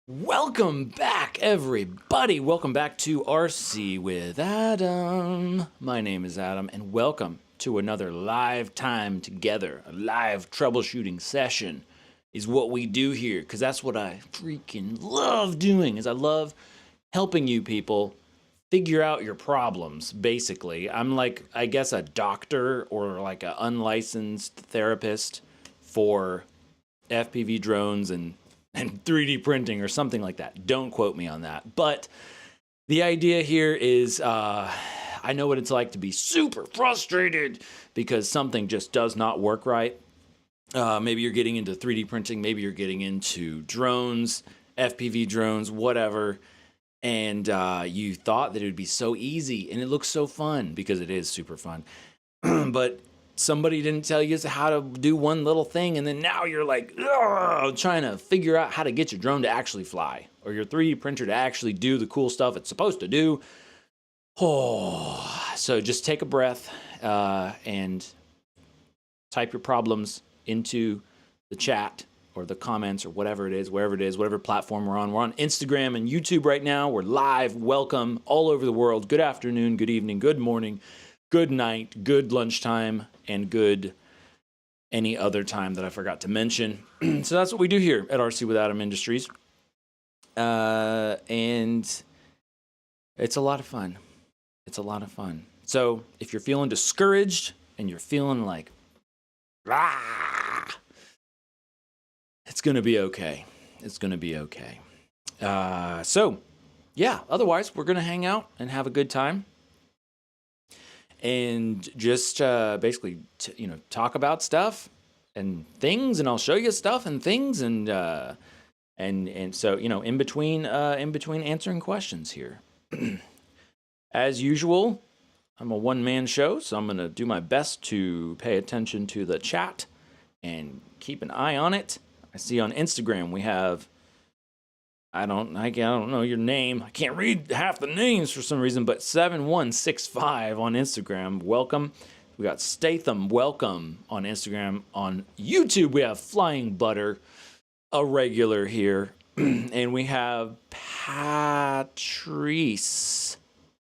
Welcome back, everybody. Welcome back to RC with Adam. My name is Adam, and welcome to another live time together. A live troubleshooting session is what we do here, because that's what I freaking love doing. Is I love helping you people figure out your problems. Basically, I'm like, I guess, a doctor or like an unlicensed therapist for FPV drones and 3D printing or something like that. Don't quote me on that. But the idea here is I know what it's like to be super frustrated because something just does not work right. Maybe you're getting into 3D printing. Maybe you're getting into drones, FPV drones, whatever. And you thought that it would be so easy and it looks so fun because it is super fun. But somebody didn't tell you how to do one little thing, and then now you're like trying to figure out how to get your drone to actually fly or your 3D printer to actually do the cool stuff it's supposed to do. So just take a breath and type your problems into the chat or the comments or whatever it is, wherever it is, whatever platform we're on. We're on Instagram and YouTube right now. We're live. Welcome all over the world. Good afternoon, good evening, good morning, good night, good lunchtime, and good any other time that I forgot to mention. So that's what we do here at RC with Adam Industries. And it's a lot of fun. It's a lot of fun. So if you're feeling discouraged and you're feeling like, it's going to be okay. It's going to be okay. So yeah, otherwise we're going to hang out and have a good time. And just basically, talk about stuff and things, and I'll show you stuff and things, and so in between answering questions here. As usual, I'm a one-man show, so I'm gonna do my best to pay attention to the chat and keep an eye on it. I see on Instagram we have. I don't know your name. I can't read half the names for some reason, but 7165 on Instagram. Welcome. We got Statham. Welcome on Instagram. On YouTube, we have Flying Butter, a regular here. And we have Patrice.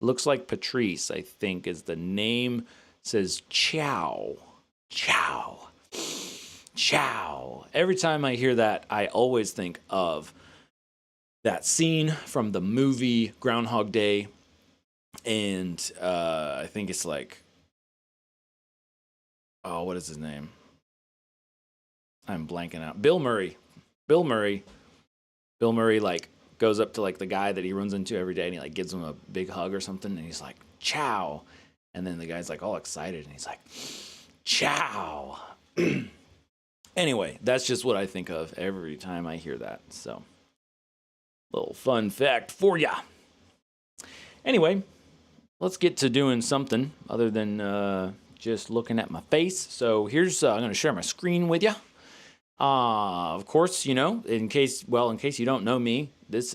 Looks like Patrice, I think, is the name. It says Ciao. Ciao. Ciao. Every time I hear that, I always think of that scene from the movie Groundhog Day, and I think it's like, oh, what is his name? I'm blanking out. Bill Murray. Bill Murray, like, goes up to, like, the guy that he runs into every day, and he, like, gives him a big hug or something, and he's like, ciao. And then the guy's, like, all excited, and he's like, ciao. Anyway, that's just what I think of every time I hear that, so. Little fun fact for ya. Anyway, let's get to doing something other than just looking at my face. So here's, I'm going to share my screen with you. Of course, in case you don't know me,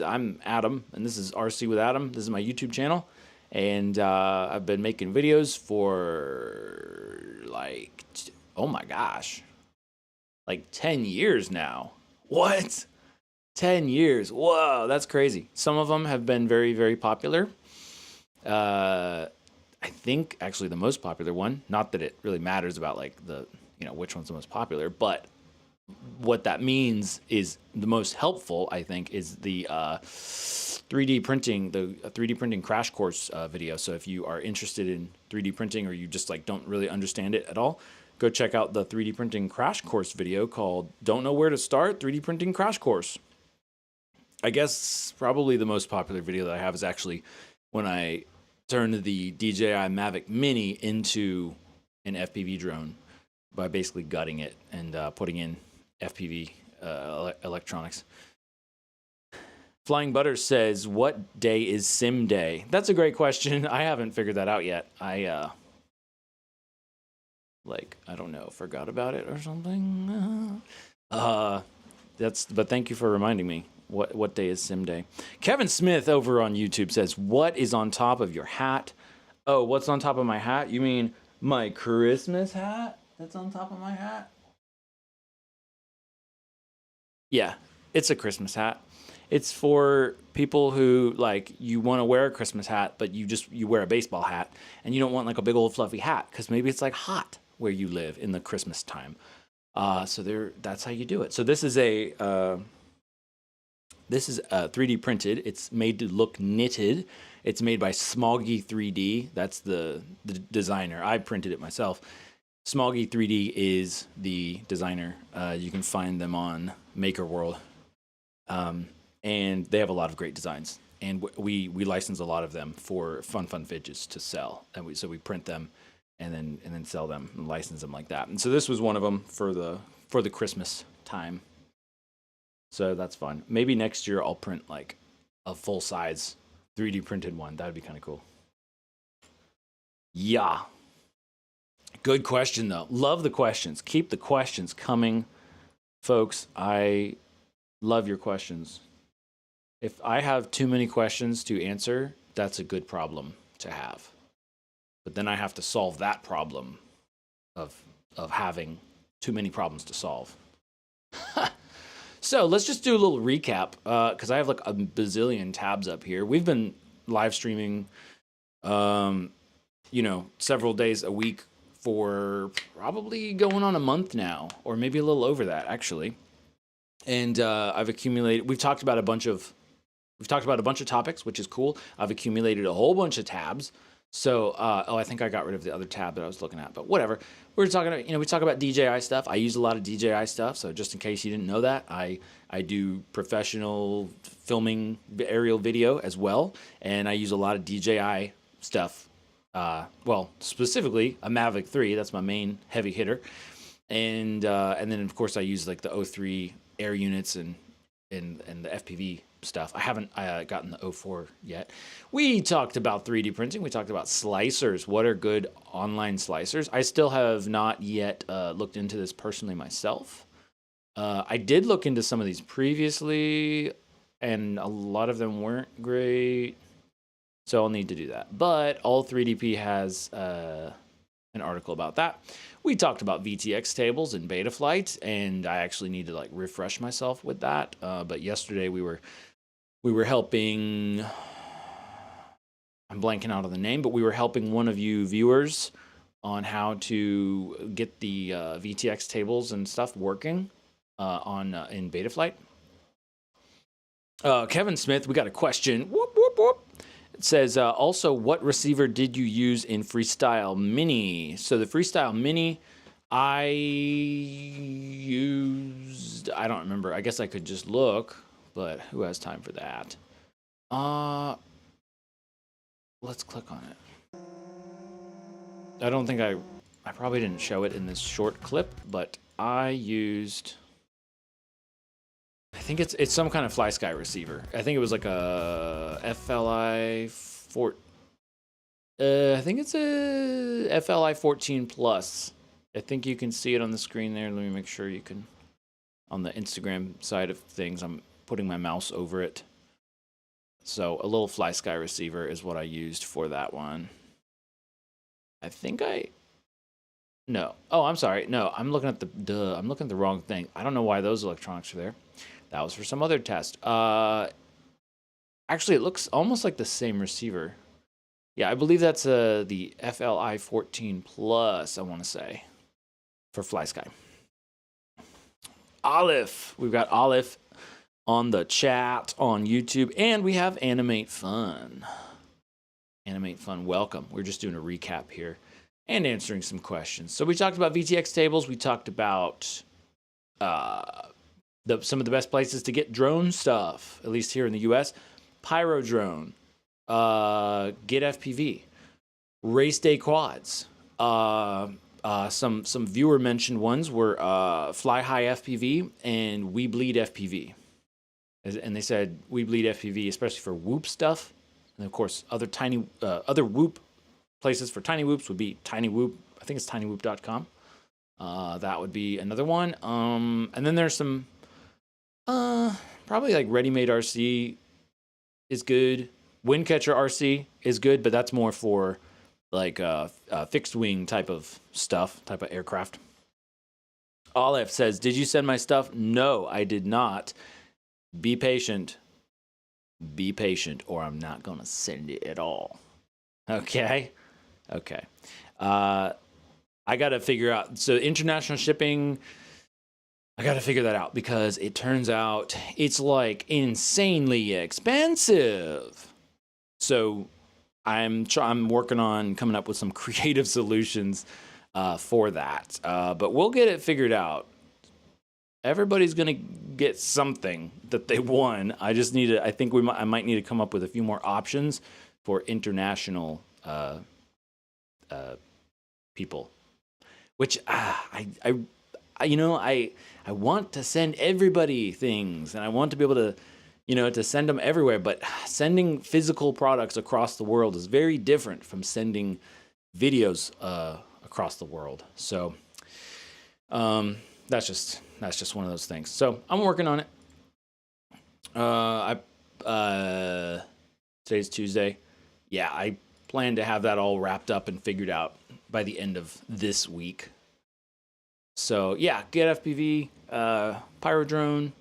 I'm Adam, and this is RC with Adam. This is my YouTube channel, and I've been making videos for like, oh my gosh, like 10 years now. What? 10 years. Whoa, that's crazy. Some of them have been very, very popular. I think actually the most popular one, not that it really matters about like the, which one's the most popular, but what that means is the most helpful, I think, is the 3D printing crash course video. So if you are interested in 3D printing or you just like don't really understand it at all, go check out the 3D printing crash course video called Don't Know Where to Start, 3D Printing Crash Course. I guess probably the most popular video that I have is actually when I turned the DJI Mavic Mini into an FPV drone by basically gutting it and putting in FPV electronics. Flying Butter says, what day is Sim Day? That's a great question. I haven't figured that out yet. I don't know, forgot about it or something. But thank you for reminding me. What day is Sim Day? Kevin Smith over on YouTube says, what is on top of your hat? Oh, what's on top of my hat? You mean my Christmas hat that's on top of my hat? Yeah, it's a Christmas hat. It's for people who like you want to wear a Christmas hat, but you wear a baseball hat and you don't want like a big old fluffy hat because maybe it's like hot where you live in the Christmas time. That's how you do it. So this is a 3D printed. It's made to look knitted. It's made by Smoggy 3D. That's the designer. I printed it myself. Smoggy 3D is the designer. You can find them on Maker World. And they have a lot of great designs. And we license a lot of them for fun fidgets to sell. And so we print them and then sell them and license them like that. And so this was one of them for the Christmas time. So that's fun. Maybe next year I'll print like a full size 3D printed one. That would be kind of cool. Yeah. Good question though. Love the questions. Keep the questions coming, folks. I love your questions. If I have too many questions to answer, that's a good problem to have. But then I have to solve that problem of having too many problems to solve. So let's just do a little recap because I have like a bazillion tabs up here. We've been live streaming, several days a week for probably going on a month now, or maybe a little over that actually. And I've accumulated. We've talked about a bunch of topics, which is cool. I've accumulated a whole bunch of tabs. So, I think I got rid of the other tab that I was looking at, but whatever. We're talking about, we talk about DJI stuff. I use a lot of DJI stuff. So just in case you didn't know that, I do professional filming aerial video as well. And I use a lot of DJI stuff. Specifically a Mavic 3. That's my main heavy hitter. And then of course I use like the O3 air units and the FPV stuff. I haven't gotten the O4 yet. We talked about 3D printing. We talked about slicers. What are good online slicers? I still have not yet looked into this personally myself. I did look into some of these previously, and a lot of them weren't great. So I'll need to do that. But All3DP has an article about that. We talked about VTX tables and Betaflight, and I actually need to like refresh myself with that. But yesterday we were helping. I'm blanking out on the name, but we were helping one of you viewers on how to get the VTX tables and stuff working in Betaflight. Kevin Smith, we got a question. Whoop, whoop, whoop. It says, also, what receiver did you use in Freestyle Mini? So the Freestyle Mini, I don't remember. I guess I could just look, but who has time for that? Let's click on it. I don't think I probably didn't show it in this short clip, but I used, I think it's some kind of fly sky receiver. I think it was like a FLI 4. I think it's a FLI 14 Plus. I think you can see it on the screen there. Let me make sure you can. On the Instagram side of things, I'm putting my mouse over it. So a little fly sky receiver is what I used for that one. I think no. Oh, I'm sorry. No, I'm looking at I'm looking at the wrong thing. I don't know why those electronics are there. That was for some other test. Actually, it looks almost like the same receiver. Yeah, I believe that's the FLI 14 Plus, I want to say, for Fly Sky. Olive. We've got Olive on the chat on YouTube, and we have Animate Fun. Animate Fun, welcome. We're just doing a recap here and answering some questions. So we talked about VTX tables. We talked about some of the best places to get drone stuff, at least here in the U.S. Pyro Drone, Get FPV, Race Day Quads. Some viewer mentioned ones were Fly High FPV and We Bleed FPV. And they said We Bleed FPV, especially for whoop stuff. And of course, other whoop places for tiny whoops would be Tiny Whoop. I think it's tinywhoop.com. That would be another one. And then there's some, probably like Ready Made RC is good. Windcatcher RC is good, but that's more for like fixed wing type of stuff, type of aircraft. Olive says, did you send my stuff? No, I did not. Be patient. Be patient, or I'm not gonna send it at all. Okay. Okay. I gotta figure out. So international shipping. I gotta figure that out because it turns out it's like insanely expensive. So I'm working on coming up with some creative solutions for that. But we'll get it figured out. Everybody's gonna get something that they won. I just need to. I think I might need to come up with a few more options for international people. Which I want to send everybody things, and I want to be able to, to send them everywhere. But sending physical products across the world is very different from sending videos across the world. So that's just one of those things. So I'm working on it. Today's Tuesday. Yeah, I plan to have that all wrapped up and figured out by the end of this week. So yeah, get FPV, Pyrodrone.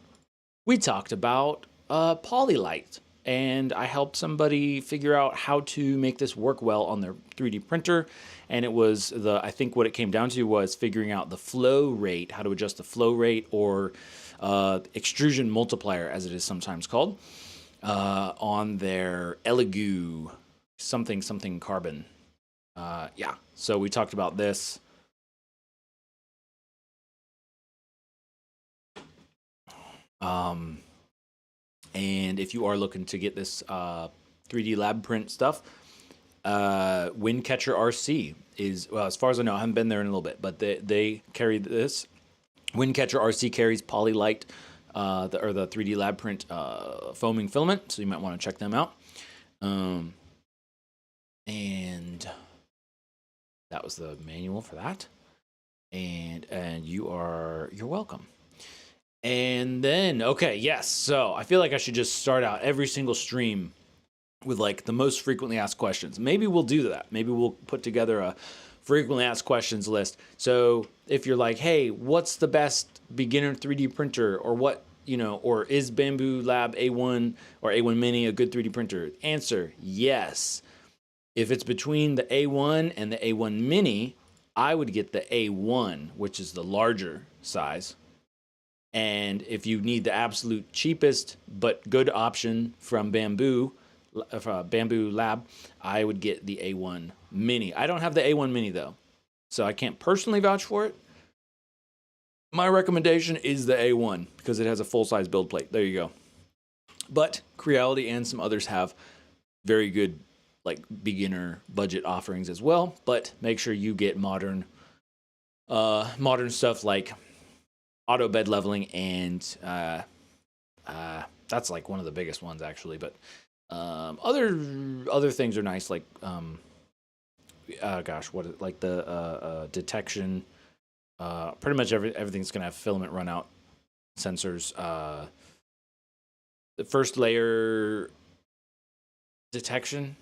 We talked about Polylight, and I helped somebody figure out how to make this work well on their 3D printer. And it was I think what it came down to was figuring out the flow rate, how to adjust the flow rate, or extrusion multiplier, as it is sometimes called, on their Elegoo something carbon. Yeah, so we talked about this. And if you are looking to get this 3D lab print stuff, Windcatcher RC is, well, as far as I know, I haven't been there in a little bit, but they carry this. Windcatcher RC carries Polylight, the 3D lab print foaming filament, so you might want to check them out. And that was the manual for that. And you're welcome. And then, okay, yes. So I feel like I should just start out every single stream with like the most frequently asked questions. Maybe we'll do that. Maybe we'll put together a frequently asked questions list. So if you're like, hey, what's the best beginner 3D printer, or what, or is Bamboo Lab A1 or A1 Mini a good 3D printer? Answer, yes. If it's between the A1 and the A1 Mini, I would get the A1, which is the larger size. And if you need the absolute cheapest but good option from Bamboo Lab, I would get the A1 Mini. I don't have the A1 Mini though, so I can't personally vouch for it. My recommendation is the A1 because it has a full-size build plate. There you go. But Creality and some others have very good like beginner budget offerings as well. But make sure you get modern stuff like auto bed leveling, and that's like one of the biggest ones actually. But other things are nice, like like the detection. Pretty much everything's gonna have filament run out sensors. The first layer detection.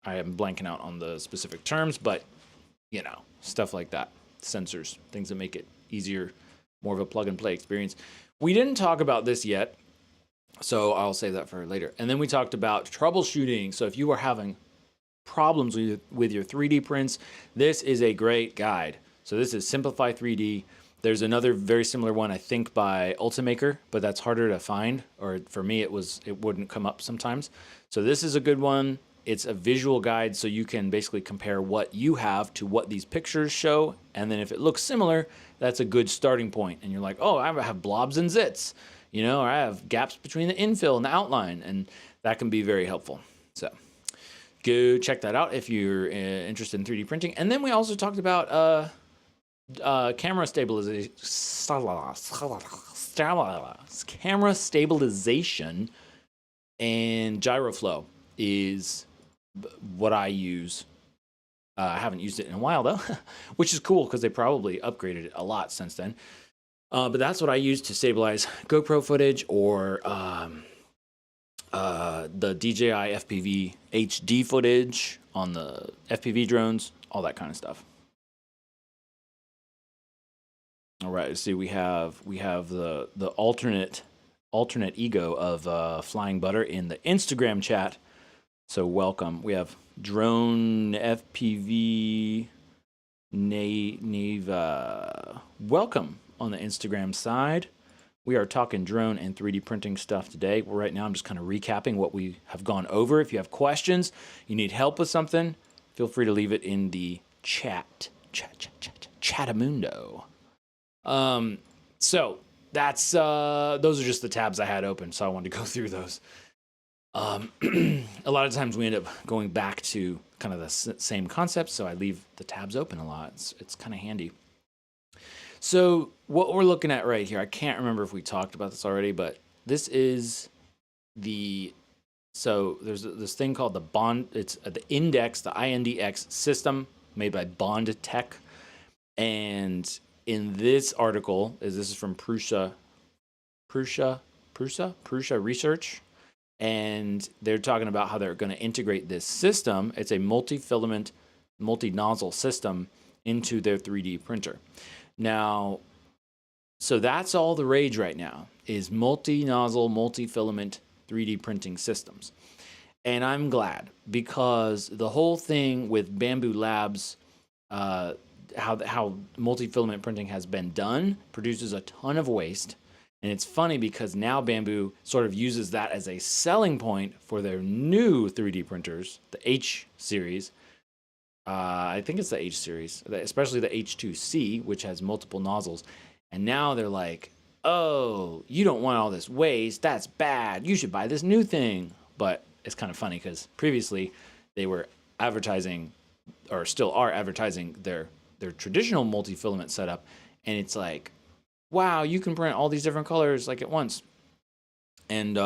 I am blanking out on the specific terms, but stuff like that. Sensors, things that make it easier, more of a plug and play experience. We didn't talk about this yet, so I'll save that for later. And then we talked about troubleshooting. So if you are having problems with your 3D prints, this is a great guide. So this is Simplify 3D. There's another very similar one, I think, by Ultimaker, but that's harder to find, or for me it wouldn't come up sometimes. So this is a good one. It's a visual guide, so you can basically compare what you have to what these pictures show, and then if it looks similar, that's a good starting point. And you're like, oh, I have blobs and zits, or I have gaps between the infill and the outline, and that can be very helpful. So go check that out if you're interested in 3D printing. And then we also talked about camera stabilization and gyroflow is what I use. I haven't used it in a while though, which is cool because they probably upgraded it a lot since then. But that's what I use to stabilize GoPro footage, or the DJI FPV HD footage on the FPV drones, all that kind of stuff. All right, let's see. We have the alternate alternate ego of Flying Butter in the Instagram chat. So welcome. We have Drone FPV Nave. Welcome on the Instagram side. We are talking drone and 3D printing stuff today. Right now, I'm just kind of recapping what we have gone over. If you have questions, you need help with something, feel free to leave it in the chat. Chatamundo. So that's those are just the tabs I had open, so I wanted to go through those. A lot of times we end up going back to kind of the same concept, so I leave the tabs open a lot. It's kind of handy. So what we're looking at right here, I can't remember if we talked about this already, but this is so there's this thing called the Bond, it's the Index, the INDX system made by Bond Tech. And in this article, this is from Prusa Research, and they're talking about how they're going to integrate this system. It's a multi-filament, multi-nozzle system into their 3D printer. Now, so that's all the rage right now is multi-nozzle, multi-filament 3D printing systems. And I'm glad, because the whole thing with Bambu Labs, how multi-filament printing has been done, produces a ton of waste. And it's funny because now Bambu sort of uses that as a selling point for their new 3D printers, the H series. I think it's the H series, especially the H2C, which has multiple nozzles. And now they're like, oh, you don't want all this waste. That's bad. You should buy this new thing. But it's kind of funny because previously they were advertising, or still are advertising, their traditional multi-filament setup. And it's like, wow, you can print all these different colors like at once. And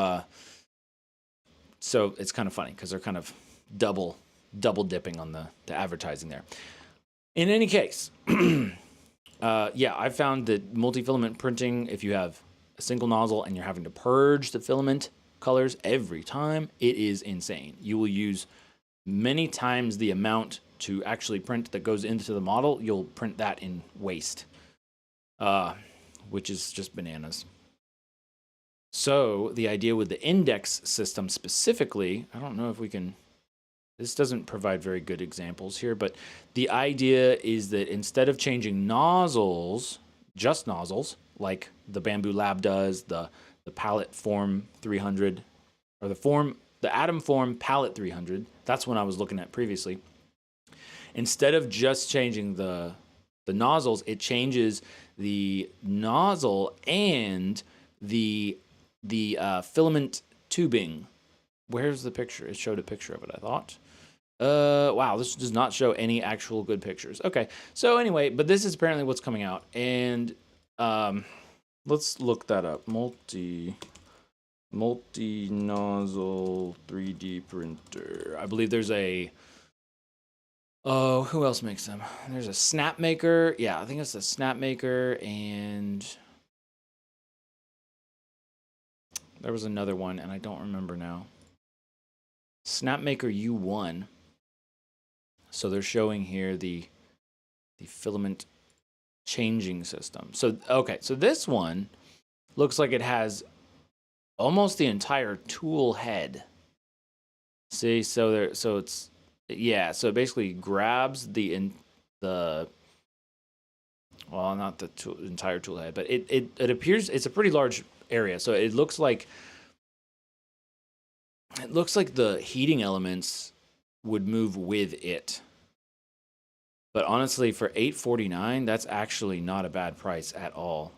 so it's kind of funny because they're kind of double dipping on the advertising there. In any case, yeah, I found that multi-filament printing, if you have a single nozzle and you're having to purge the filament colors every time, it is insane. You will use many times the amount to actually print that goes into the model. You'll print that in waste, which is just bananas. So the idea with the Index system specifically, I don't know if we can, this doesn't provide very good examples here, but the idea is that instead of changing nozzles, just nozzles, like the Bambu Lab does, the Palette Form 300, or the Atom Form Palette 300, that's what I was looking at previously. Instead of just changing the nozzles, it changes the nozzle and the filament tubing. Where's the picture? It showed a picture of it, I thought. Wow, this does not show any actual good pictures. Okay, so anyway, but this is apparently what's coming out. And let's look that up. Multi-nozzle 3D printer. I believe there's a... Oh, who else makes them? There's a Snapmaker. Yeah, I think it's a Snapmaker, and there was another one, and I don't remember now. Snapmaker U1. So they're showing here the filament changing system. So, okay, so this one looks like it has almost the entire tool head. See, so it's, yeah, so it basically grabs well, not the entire tool head, but it appears it's a pretty large area. So it looks like the heating elements would move with it. But honestly, for $849, that's actually not a bad price at all.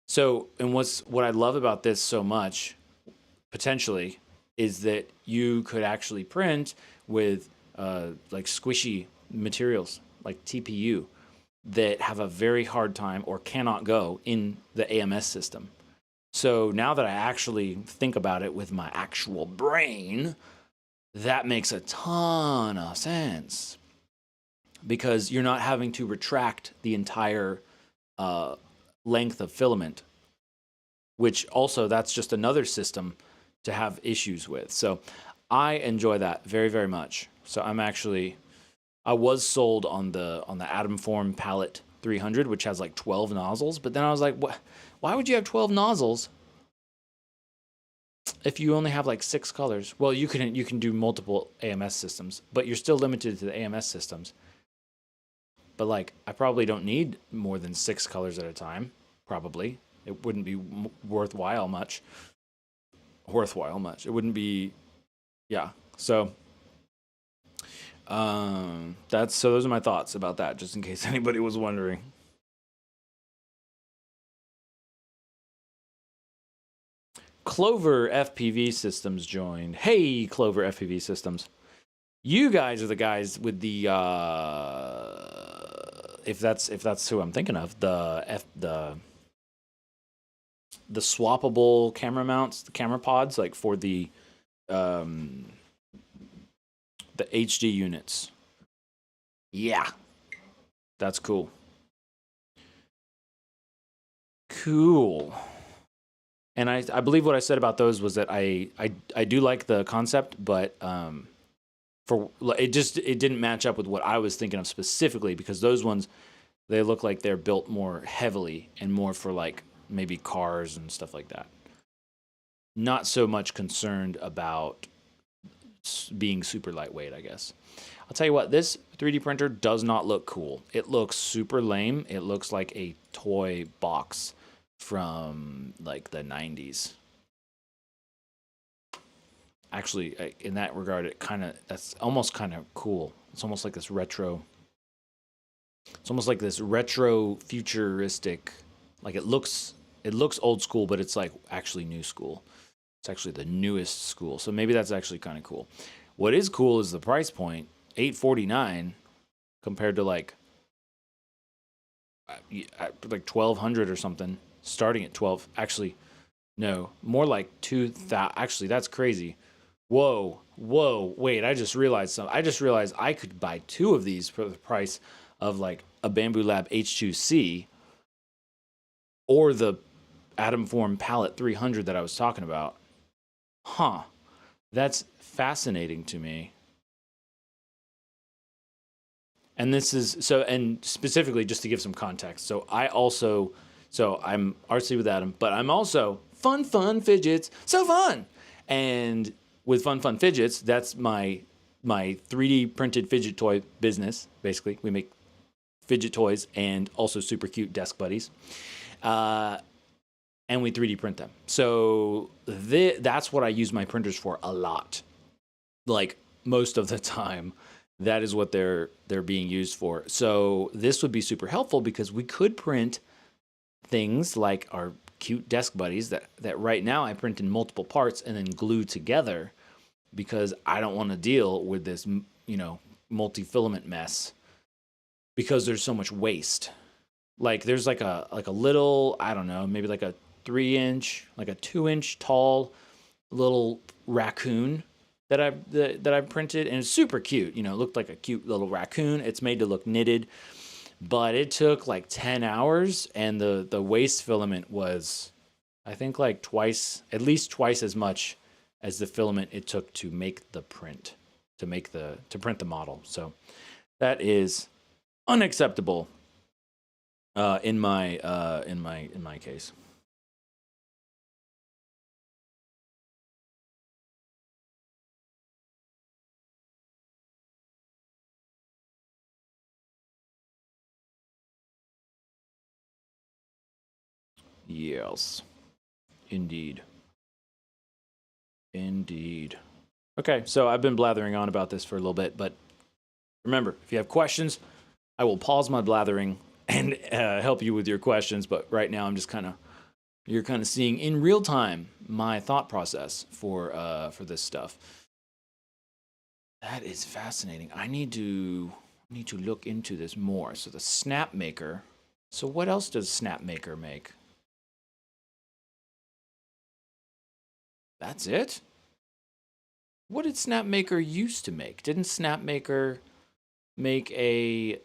So, and what I love about this so much, potentially, is that you could actually print with like squishy materials, like TPU, that have a very hard time or cannot go in the AMS system. So now that I actually think about it with my actual brain, that makes a ton of sense, because you're not having to retract the entire length of filament, which also, that's just another system to have issues with. So I enjoy that very, very much. So I was sold on the Atom Form Palette 300, which has like 12 nozzles, but then I was like, what? Why would you have 12 nozzles if you only have like 6 colors, well, you can do multiple AMS systems, but you're still limited to the AMS systems. But like, I probably don't need more than 6 colors at a time. Probably, it wouldn't be worthwhile much. It wouldn't be, yeah. So, those are my thoughts about that, just in case anybody was wondering. Clover FPV Systems joined. Hey, Clover FPV Systems. You guys are the guys with the if that's who I'm thinking of, the swappable camera mounts, the camera pods, like for the HD units. Yeah. That's cool. Cool. And I believe what I said about those was that I do like the concept, but it didn't match up with what I was thinking of specifically, because those ones, they look like they're built more heavily and more for like maybe cars and stuff like that. Not so much concerned about being super lightweight, I guess. I'll tell you what, this 3D printer does not look cool. It looks super lame. It looks like a toy box from like the 90s. Actually, in that regard, that's almost kind of cool. It's almost like this retro. It's almost like this retro futuristic. Like it looks old school, but it's like actually new school. It's actually the newest school. So maybe that's actually kind of cool. What is cool is the price point, $849, compared to like $1,200 or something, starting at 12. Actually, no, more like 2,000. Actually, that's crazy. Whoa, wait, I just realized something. I just realized I could buy 2 of these for the price of like a Bamboo Lab H2C or the Atom Form Palette 300 that I was talking about. Huh. That's fascinating to me. And this is so, and specifically just to give some context. So I'm RC with Adam, but I'm also Fun Fidgets. So fun. And with Fun Fidgets, that's my 3D printed fidget toy business. Basically, we make fidget toys and also super cute desk buddies. And we 3D print them. So that's what I use my printers for a lot. Like most of the time, that is what they're being used for. So this would be super helpful because we could print things like our cute desk buddies that right now I print in multiple parts and then glue together, because I don't want to deal with this, multi-filament mess, because there's so much waste. Like there's like a little, I don't know, maybe like a 3-inch, like a 2-inch tall little raccoon that I printed, and it's super cute. It looked like a cute little raccoon. It's made to look knitted, but it took like 10 hours, and the waste filament was, I think, like at least twice as much as the filament it took to make the print, to print the model. So that is unacceptable in my case. Yes. Indeed. Okay, so I've been blathering on about this for a little bit, but remember, if you have questions, I will pause my blathering and help you with your questions. But right now, you're kind of seeing in real time my thought process for this stuff. That is fascinating. I need to look into this more. So the Snapmaker. So what else does Snapmaker make? That's it? What did Snapmaker used to make? Didn't Snapmaker make I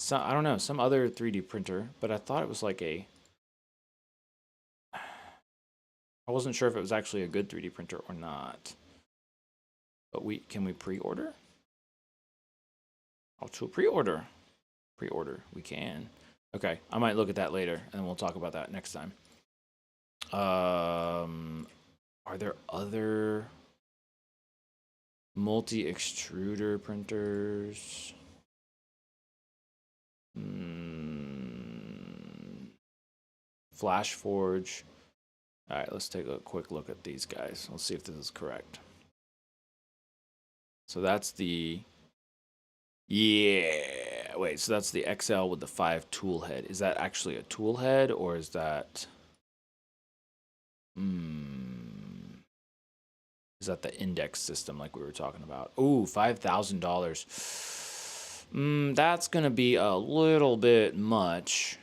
don't know, some other 3D printer, but I thought it was like I wasn't sure if it was actually a good 3D printer or not. But can we pre-order? Oh, to pre-order. We can. Okay, I might look at that later, and we'll talk about that next time. Are there other multi-extruder printers? Flash Forge. All right, let's take a quick look at these guys. Let's see if this is correct. So that's the... Yeah, wait, so that's the XL with the 5 tool head. Is that actually a tool head, or is that... Is that the index system like we were talking about? Ooh, $5,000. That's going to be a little bit much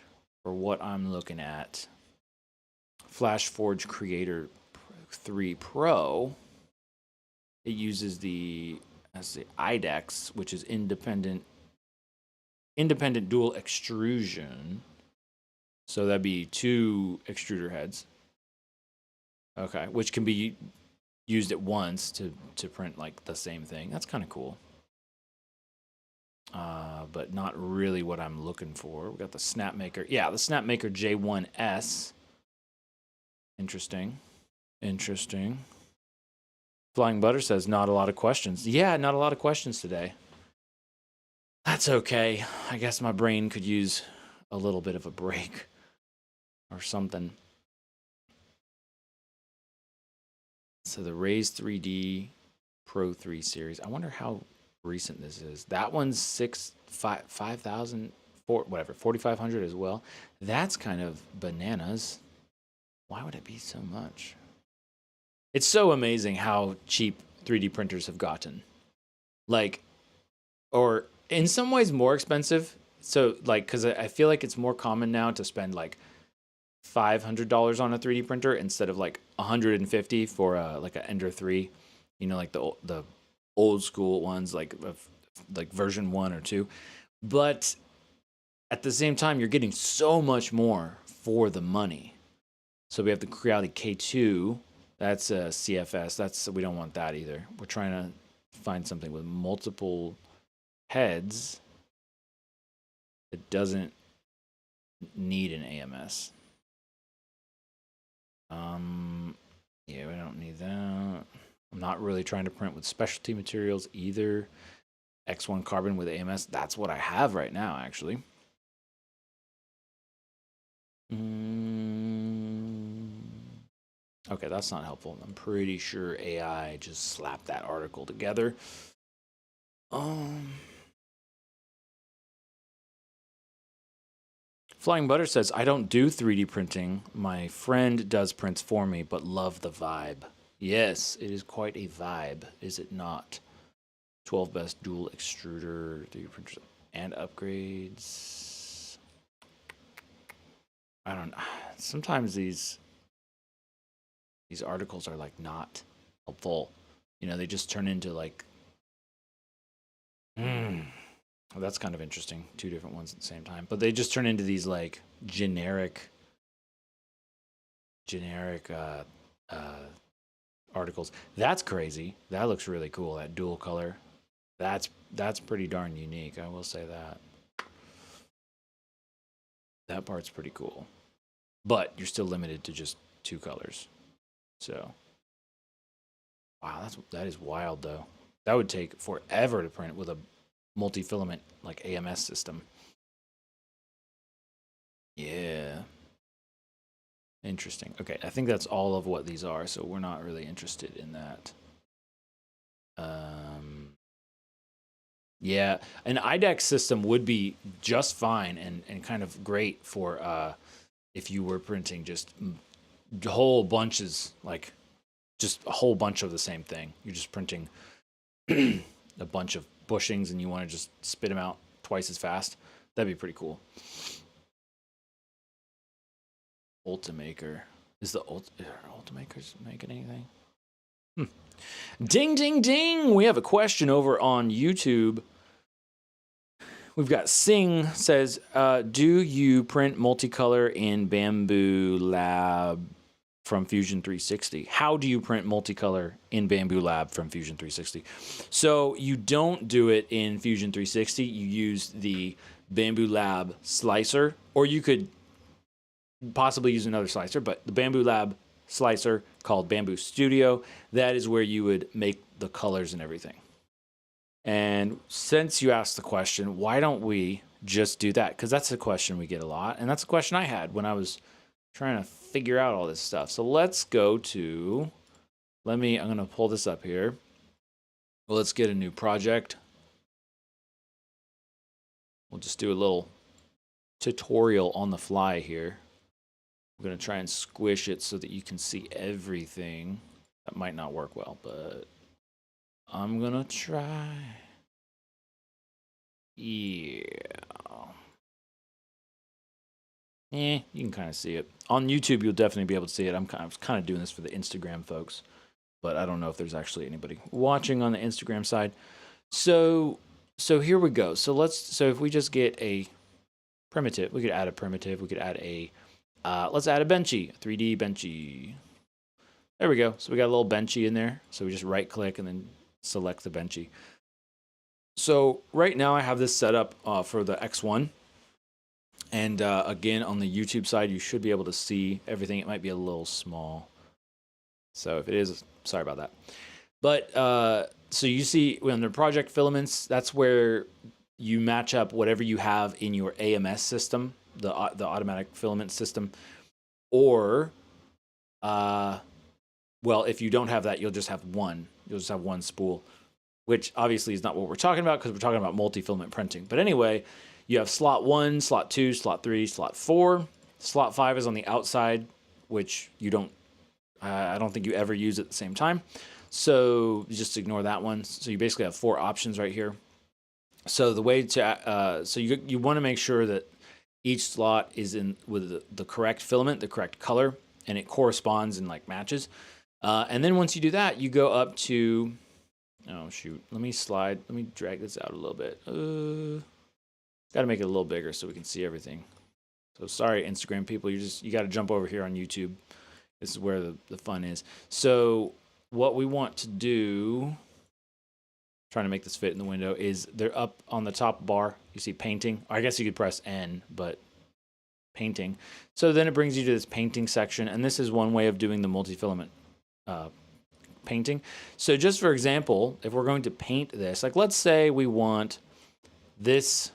for what I'm looking at. Flash Forge Creator 3 Pro. It uses the IDEX, which is independent dual extrusion. So that'd be 2 extruder heads. Okay, which can be used at once to print like the same thing. That's kind of cool. But not really what I'm looking for. We got the Snapmaker. Yeah, the Snapmaker J1S. Interesting. Flying Butter says not a lot of questions. Yeah, not a lot of questions today. That's okay. I guess my brain could use a little bit of a break or something. So the Raise 3D Pro 3 series. I wonder how recent this is. That one's 5,000, whatever, 4,500 as well. That's kind of bananas. Why would it be so much? It's so amazing how cheap 3D printers have gotten. Like, or in some ways more expensive. So like, because I feel like it's more common now to spend like $500 on a 3D printer instead of like $150 for like an Ender 3. You know, like the old school ones, like version 1 or 2. But at the same time, you're getting so much more for the money. So we have the Creality K2. That's a CFS. We don't want that either. We're trying to find something with multiple heads that doesn't need an AMS. Yeah, we don't need that. I'm not really trying to print with specialty materials either. X1 carbon with AMS. That's what I have right now, actually. Okay, that's not helpful. I'm pretty sure AI just slapped that article together. Flying Butter says, I don't do 3D printing. My friend does prints for me, but love the vibe. Yes, it is quite a vibe, is it not? 12 best dual extruder 3D printers and upgrades. I don't know. Sometimes these articles are like not helpful. You know, they just turn into like, well, that's kind of interesting. 2 different ones at the same time, but they just turn into these like generic articles. That's crazy. That looks really cool. That dual color. That's pretty darn unique. I will say that. That part's pretty cool. But you're still limited to just 2 colors. So, wow, that is wild though. That would take forever to print with a multi-filament like AMS system. Yeah. Interesting. Okay, I think that's all of what these are, so we're not really interested in that. Yeah, an IDEX system would be just fine and kind of great for if you were printing just whole bunches, like just a whole bunch of the same thing. You're just printing a bunch of bushings and you want to just spit them out twice as fast. That'd be pretty cool. Ultimaker. Is the Ultimakers making anything? Ding, ding, ding. We have a question over on YouTube. We've got Sing says, do you print multicolor in Bamboo Lab from Fusion 360? How do you print multicolor in Bamboo Lab from Fusion 360? So you don't do it in Fusion 360. You use the Bamboo Lab slicer, or you could possibly use another slicer, but the Bamboo Lab slicer called Bamboo Studio, that is where you would make the colors and everything. And since you asked the question, why don't we just do that? Because that's a question we get a lot, and that's a question I had when I was trying to figure out all this stuff. So let's go to, I'm going to pull this up here. Well, let's get a new project. We'll just do a little tutorial on the fly here. I'm going to try and squish it so that you can see everything. That might not work well, but I'm going to try. Yeah. You can kind of see it. On YouTube, you'll definitely be able to see it. I'm kind of doing this for the Instagram folks, but I don't know if there's actually anybody watching on the Instagram side. So here we go. So if we just get a primitive, we could add a primitive. We could add a, let's add a benchy, 3D benchy. There we go. So we got a little benchy in there. So we just right click and then select the benchy. So right now I have this set up for the X1. And again, on the YouTube side, you should be able to see everything. It might be a little small. So if it is, sorry about that. But so you see when the project filaments, that's where you match up whatever you have in your AMS system, the automatic filament system, or well, if you don't have that, you'll just have one. You'll just have one spool, which obviously is not what we're talking about because we're talking about multi-filament printing. But anyway, you have slot 1, slot 2, slot 3, slot 4. Slot 5 is on the outside, which you don't, I don't think you ever use at the same time. So you just ignore that one. So you basically have 4 options right here. So the way to, so you want to make sure that each slot is in with the correct filament, the correct color, and it corresponds and like matches. And then once you do that, you go up to, oh shoot, let me drag this out a little bit. Got to make it a little bigger so we can see everything. So sorry, Instagram people, you got to jump over here on YouTube. This is where the fun is. So what we want to do, trying to make this fit in the window, is they're up on the top bar. You see painting. I guess you could press N, but painting. So then it brings you to this painting section, and this is one way of doing the multi-filament painting. So just for example, if we're going to paint this, like let's say we want this,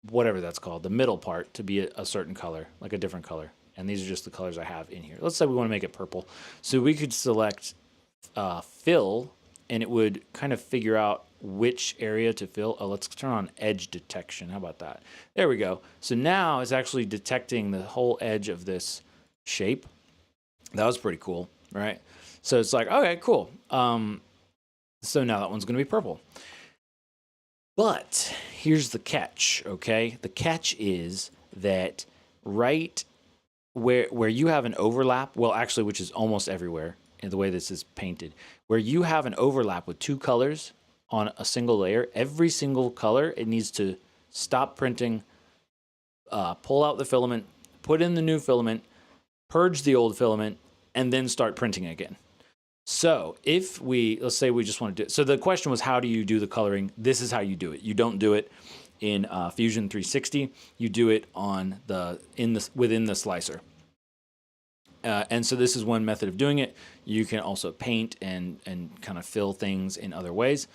whatever that's called, the middle part to be a certain color, like a different color. And these are just the colors I have in here. Let's say we want to make it purple. So we could select fill, and it would kind of figure out which area to fill. Oh, let's turn on edge detection. How about that? There we go. So now it's actually detecting the whole edge of this shape. That was pretty cool, right? So it's like, okay, cool. So now that one's going to be purple. But here's the catch, okay? The catch is that right where you have an overlap, well, actually, which is almost everywhere in the way this is painted, where you have an overlap with 2 colors on a single layer, every single color, it needs to stop printing, pull out the filament, put in the new filament, purge the old filament, and then start printing again. So if let's say we just want to do it. So the question was, how do you do the coloring? This is how you do it. You don't do it in Fusion 360. You do it on within the slicer. And so this is one method of doing it. You can also paint and kind of fill things in other ways.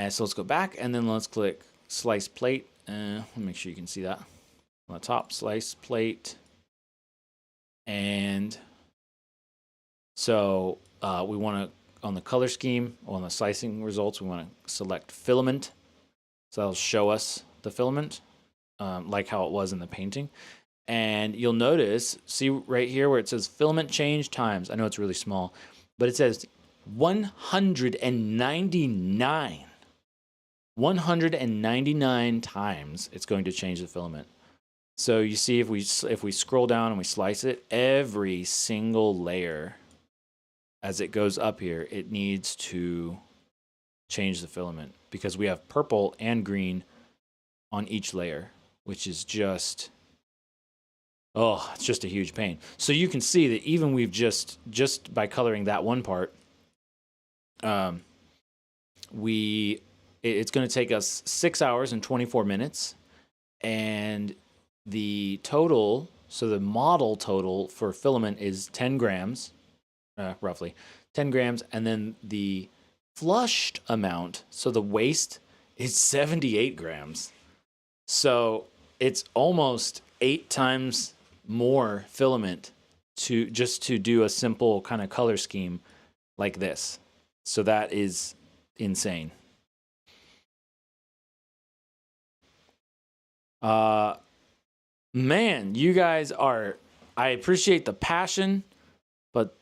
So let's go back, and then let's click Slice Plate. Let me make sure you can see that. On the top, Slice Plate. And so we want to, on the color scheme, on the slicing results, we want to select filament. So that'll show us the filament, like how it was in the painting. And you'll notice, see right here where it says filament change times. I know it's really small, but it says 199. 199 times it's going to change the filament. So you see if we scroll down and we slice it, every single layer as it goes up here, it needs to change the filament because we have purple and green on each layer, which is just, oh, it's just a huge pain. So you can see that even we've just by coloring that one part, it's going to take us 6 hours and 24 minutes. And the total, so the model total for filament is 10 grams, roughly 10 grams. And then the flushed amount, so the waste, is 78 grams. So it's almost 8 times more filament to do a simple kind of color scheme like this. So that is insane. Man, you guys are, I appreciate the passion, but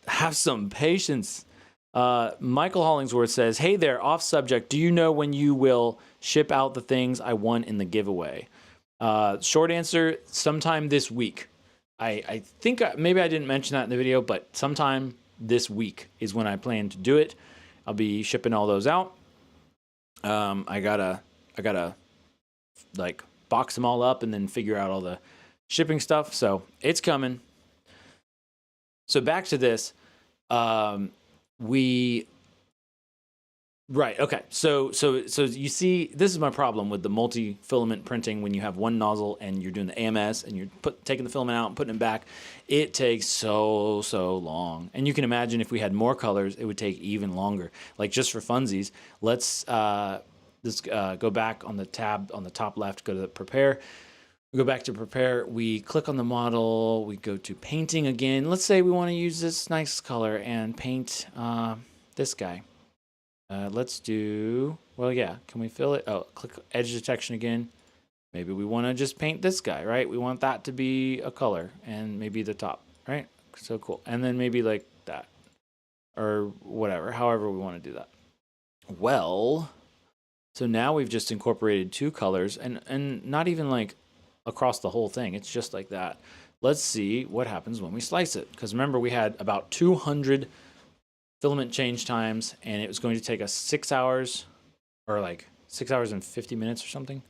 have some patience. Michael Hollingsworth says, "Hey there, off subject. Do you know when you will ship out the things I won in the giveaway?" Short answer, sometime this week. I think maybe I didn't mention that in the video, but sometime this week is when I plan to do it. I'll be shipping all those out. I gotta like box them all up and then figure out all the shipping stuff. So it's coming. So back to this. Right. Okay. So you see, this is my problem with the multi-filament printing. When you have one nozzle and you're doing the AMS and you're taking the filament out and putting it back, it takes so long. And you can imagine if we had more colors, it would take even longer. Like, just for funsies, let's go back on the tab on the top left, go to the prepare. We go back to prepare. We click on the model. We go to painting again. Let's say we want to use this nice color and paint this guy. Let's do, well, yeah, can we fill it? Oh, click edge detection again. Maybe we want to just paint this guy, right? We want that to be a color and maybe the top, right? So cool. And then maybe like that or whatever, however we want to do that. Well, so now we've just incorporated 2 colors and not even like across the whole thing. It's just like that. Let's see what happens when we slice it. Because remember, we had about 200 filament change times, and it was going to take us 6 hours, or like 6 hours and 50 minutes or something.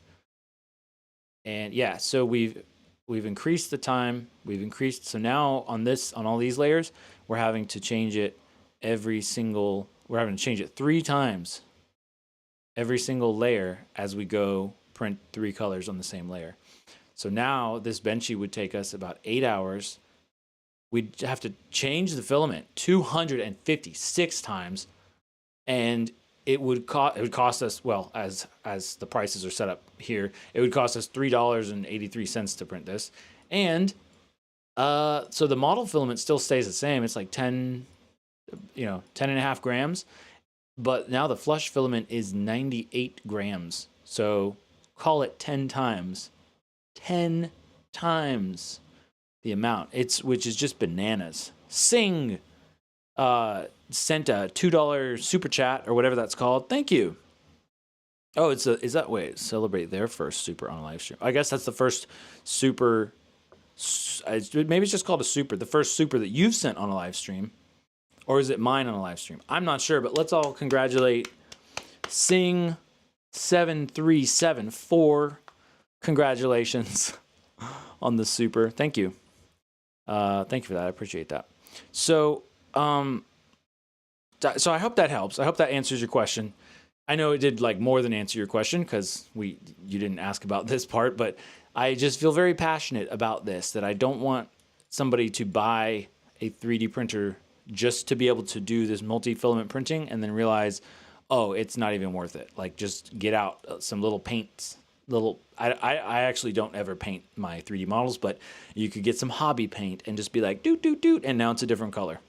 And yeah, so we've increased the time. We've increased. So now on all these layers, we're having to change it we're having to change it 3 times every single layer as we go print 3 colors on the same layer. So now this benchy would take us about 8 hours. We'd have to change the filament 256 times, and it would cost us, well, as the prices are set up here, it would cost us $3.83 to print this. And so the model filament still stays the same. It's like 10 and a half grams, but now the flush filament is 98 grams. So call it 10 times the amount, which is just bananas. Sing sent a $2 super chat or whatever that's called. Thank you. Oh, celebrate their first super on a live stream. I guess that's the first super. Maybe it's just called a super. The first super that you've sent on a live stream, or is it mine on a live stream? I'm not sure, but let's all congratulate Sing 7374. Congratulations on the super. Thank you. Thank you for that. I appreciate that. So I hope that helps. I hope that answers your question. I know it did like more than answer your question because you didn't ask about this part, but I just feel very passionate about this, that I don't want somebody to buy a 3D printer just to be able to do this multi-filament printing and then realize, oh, it's not even worth it. Like, just get out some little paints. I actually don't ever paint my 3D models, but you could get some hobby paint and just be like, doot, doot, doot, and now it's a different color.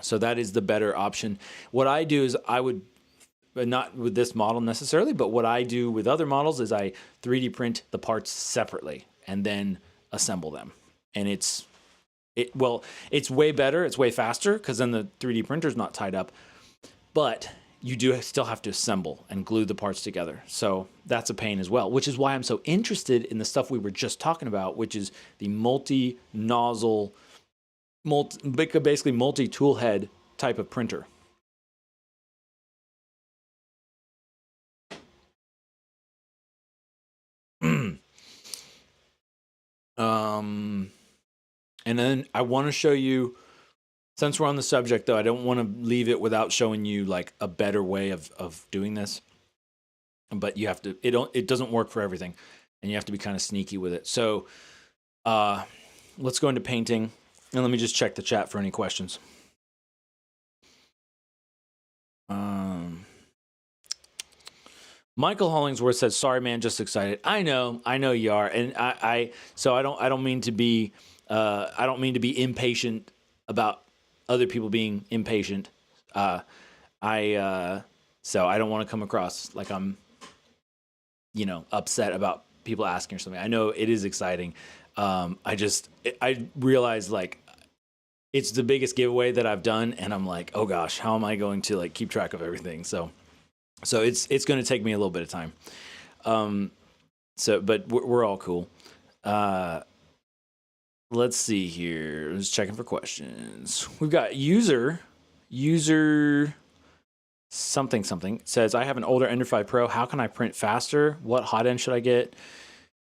So that is the better option. What I do is not with this model necessarily, but what I do with other models is I 3D print the parts separately and then assemble them. And it's way better. It's way faster because then the 3D printer is not tied up. But you do still have to assemble and glue the parts together. So that's a pain as well, which is why I'm so interested in the stuff we were just talking about, which is the multi-nozzle, basically multi-tool head type of printer. And then I want to show you, since we're on the subject, though, I don't want to leave it without showing you like a better way of doing this. But you have to. It doesn't work for everything. and you have to be kind of sneaky with it. So let's go into painting, and let me just check the chat for any questions. Michael Hollingsworth says, "Sorry, man, just excited." I know you are, and so I don't mean to be impatient about other people being impatient. So I don't want to come across like I'm, upset about people asking or something. I know it is exciting. I realize like it's the biggest giveaway that I've done, and I'm like, oh gosh, how am I going to like keep track of everything? So it's going to take me a little bit of time. But we're all cool. Let's see here. Just checking for questions. We've got user something says, I have an older Ender 5 Pro. How can I print faster? What hot end should I get?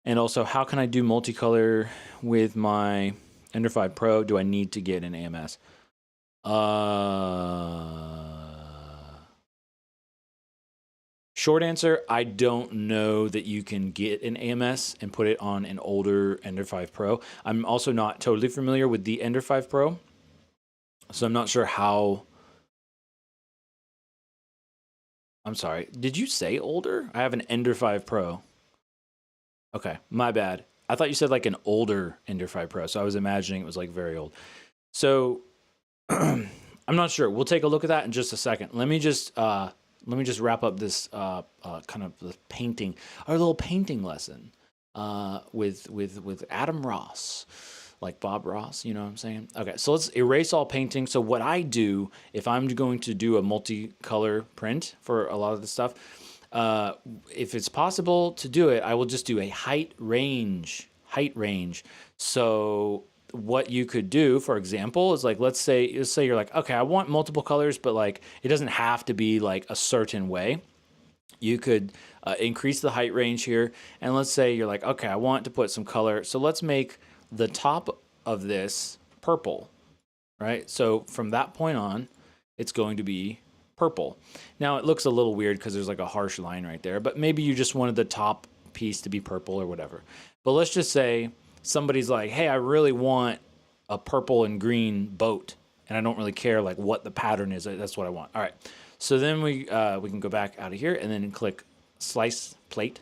And also, how can I do multicolor with my Ender 5 Pro? Do I need to get an AMS? Short answer, I don't know that you can get an AMS and put it on an older Ender 5 Pro. I'm also not totally familiar with the Ender 5 Pro, so I'm not sure how... I'm sorry, did you say older? I have an Ender 5 Pro. Okay, my bad. I thought you said like an older Ender 5 Pro, so I was imagining it was like very old. So I'm not sure. We'll take a look at that in just a second. Let me just wrap up this kind of the painting, our little painting lesson with Adam Ross, like Bob Ross, you know what I'm saying? Okay, so let's erase all painting. So what I do, if I'm going to do a multicolor print for a lot of the stuff, if it's possible to do it, I will just do a height range. So what you could do, for example, is like, let's say you're like, okay, I want multiple colors, but like it doesn't have to be like a certain way. You could increase the height range here, and let's say you're like, okay, I want to put some color, so let's make the top of this purple, right? So from that point on, it's going to be purple. Now it looks a little weird because there's like a harsh line right there, but maybe you just wanted the top piece to be purple or whatever. But let's just say somebody's like, hey, I really want a purple and green boat, and I don't really care like what the pattern is. That's what I want. All right. So then we can go back out of here and then click slice plate.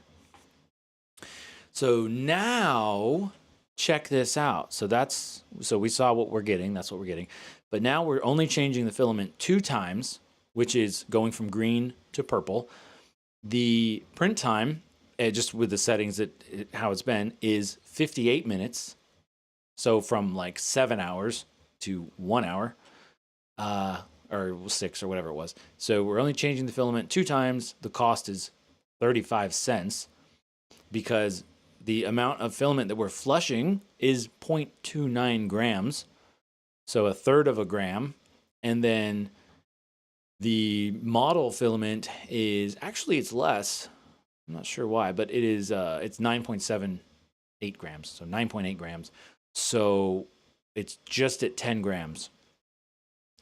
So now check this out. So we saw what we're getting. That's what we're getting. But now we're only changing the filament 2 times, which is going from green to purple. The print time, just with the settings how it's been, is 58 minutes. So from like 7 hours to 1 hour, or 6 or whatever it was. So we're only changing the filament 2 times. The cost is 35 cents because the amount of filament that we're flushing is 0.29 grams. So a third of a gram. And then the model filament is actually, it's less. I'm not sure why, but it is, it's 9.78 grams. So 9.8 grams. So it's just at 10 grams.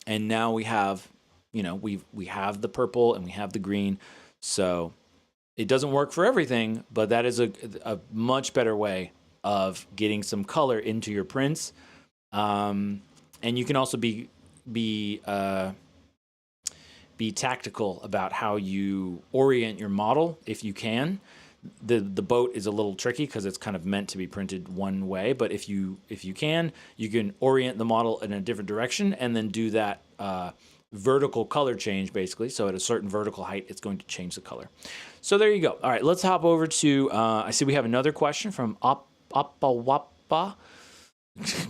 And now we have, we have the purple and we have the green. So it doesn't work for everything, but that is a much better way of getting some color into your prints. And you can also be tactical about how you orient your model if you can. The boat is a little tricky because it's kind of meant to be printed one way, but if you can orient the model in a different direction and then do that vertical color change, basically. So at a certain vertical height, it's going to change the color. So there you go. All right, let's hop over to, I see we have another question from Appawappa.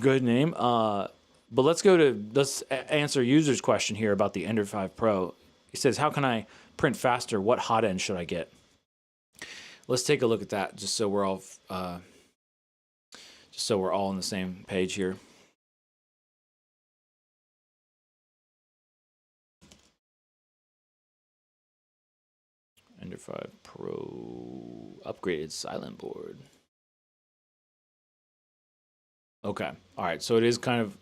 Good name. But let's answer user's question here about the Ender 5 Pro. He says, how can I print faster? What hot end should I get? Let's take a look at that just so we're all on the same page here. Ender 5 Pro upgraded silent board. Okay. All right. So it's kind of